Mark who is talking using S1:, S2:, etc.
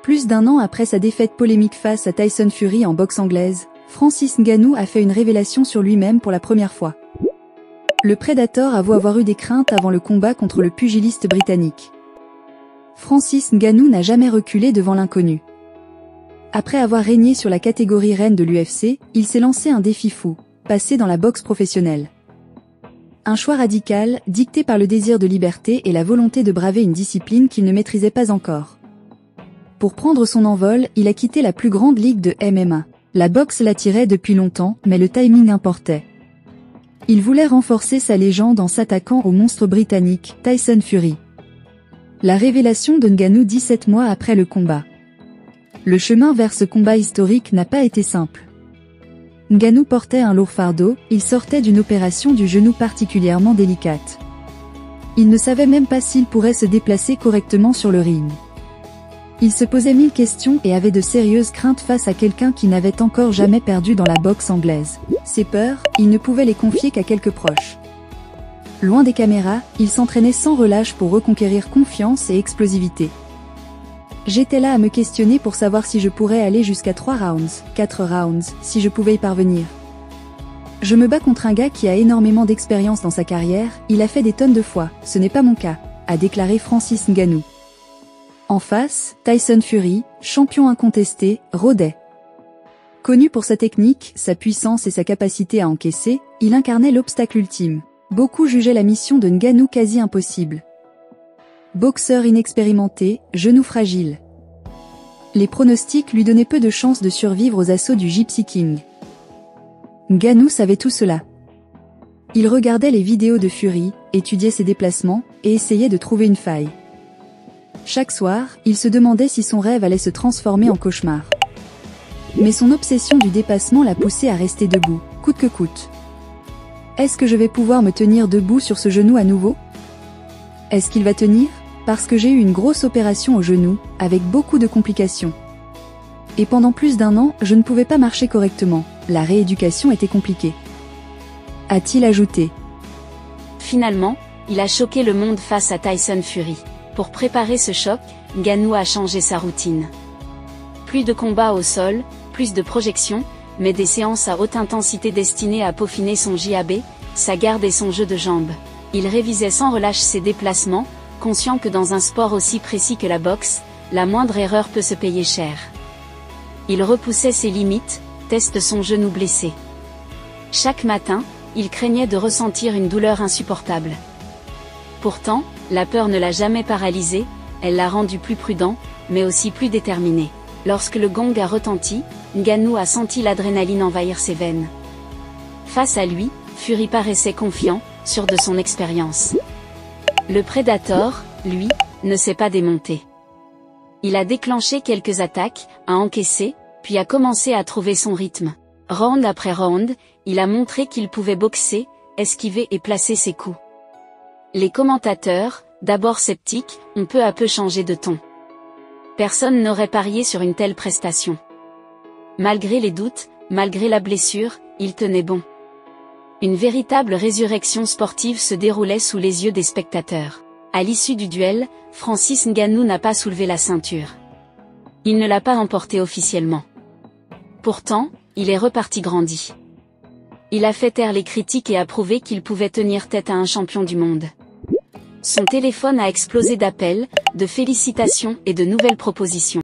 S1: Plus d'un an après sa défaite polémique face à Tyson Fury en boxe anglaise, Francis Ngannou a fait une révélation sur lui-même pour la première fois. Le Predator avoue avoir eu des craintes avant le combat contre le pugiliste britannique. Francis Ngannou n'a jamais reculé devant l'inconnu. Après avoir régné sur la catégorie reine de l'UFC, il s'est lancé un défi fou, passer dans la boxe professionnelle. Un choix radical, dicté par le désir de liberté et la volonté de braver une discipline qu'il ne maîtrisait pas encore. Pour prendre son envol, il a quitté la plus grande ligue de MMA. La boxe l'attirait depuis longtemps, mais le timing importait. Il voulait renforcer sa légende en s'attaquant au monstre britannique, Tyson Fury. La révélation de Ngannou 17 mois après le combat. Le chemin vers ce combat historique n'a pas été simple. Ngannou portait un lourd fardeau, il sortait d'une opération du genou particulièrement délicate. Il ne savait même pas s'il pourrait se déplacer correctement sur le ring. Il se posait 1000 questions et avait de sérieuses craintes face à quelqu'un qui n'avait encore jamais perdu dans la boxe anglaise. Ses peurs, il ne pouvait les confier qu'à quelques proches. Loin des caméras, il s'entraînait sans relâche pour reconquérir confiance et explosivité. J'étais là à me questionner pour savoir si je pourrais aller jusqu'à 3 rounds, 4 rounds, si je pouvais y parvenir. Je me bats contre un gars qui a énormément d'expérience dans sa carrière, il a fait des tonnes de fois, ce n'est pas mon cas, a déclaré Francis Ngannou. En face, Tyson Fury, champion incontesté, rôdait. Connu pour sa technique, sa puissance et sa capacité à encaisser, il incarnait l'obstacle ultime. Beaucoup jugeaient la mission de Ngannou quasi impossible. Boxeur inexpérimenté, genou fragile. Les pronostics lui donnaient peu de chances de survivre aux assauts du Gypsy King. Ngannou savait tout cela. Il regardait les vidéos de Fury, étudiait ses déplacements, et essayait de trouver une faille. Chaque soir, il se demandait si son rêve allait se transformer en cauchemar. Mais son obsession du dépassement l'a poussé à rester debout, coûte que coûte. Est-ce que je vais pouvoir me tenir debout sur ce genou à nouveau? Est-ce qu'il va tenir? Parce que j'ai eu une grosse opération au genou, avec beaucoup de complications. Et pendant plus d'un an, je ne pouvais pas marcher correctement, la rééducation était compliquée. A-t-il ajouté.
S2: Finalement, il a choqué le monde face à Tyson Fury. Pour préparer ce choc, Ngannou a changé sa routine. Plus de combats au sol, plus de projections, mais des séances à haute intensité destinées à peaufiner son JAB, sa garde et son jeu de jambes. Il révisait sans relâche ses déplacements, conscient que dans un sport aussi précis que la boxe, la moindre erreur peut se payer cher. Il repoussait ses limites, teste son genou blessé. Chaque matin, il craignait de ressentir une douleur insupportable. Pourtant, la peur ne l'a jamais paralysé, elle l'a rendu plus prudent, mais aussi plus déterminé. Lorsque le gong a retenti, Ngannou a senti l'adrénaline envahir ses veines. Face à lui, Fury paraissait confiant, sûr de son expérience. Le Predator, lui, ne s'est pas démonté. Il a déclenché quelques attaques, a encaissé, puis a commencé à trouver son rythme. Round après round, il a montré qu'il pouvait boxer, esquiver et placer ses coups. Les commentateurs, d'abord sceptiques, ont peu à peu changé de ton. Personne n'aurait parié sur une telle prestation. Malgré les doutes, malgré la blessure, il tenait bon. Une véritable résurrection sportive se déroulait sous les yeux des spectateurs. À l'issue du duel, Francis Ngannou n'a pas soulevé la ceinture. Il ne l'a pas emporté officiellement. Pourtant, il est reparti grandi. Il a fait taire les critiques et a prouvé qu'il pouvait tenir tête à un champion du monde. Son téléphone a explosé d'appels, de félicitations et de nouvelles propositions.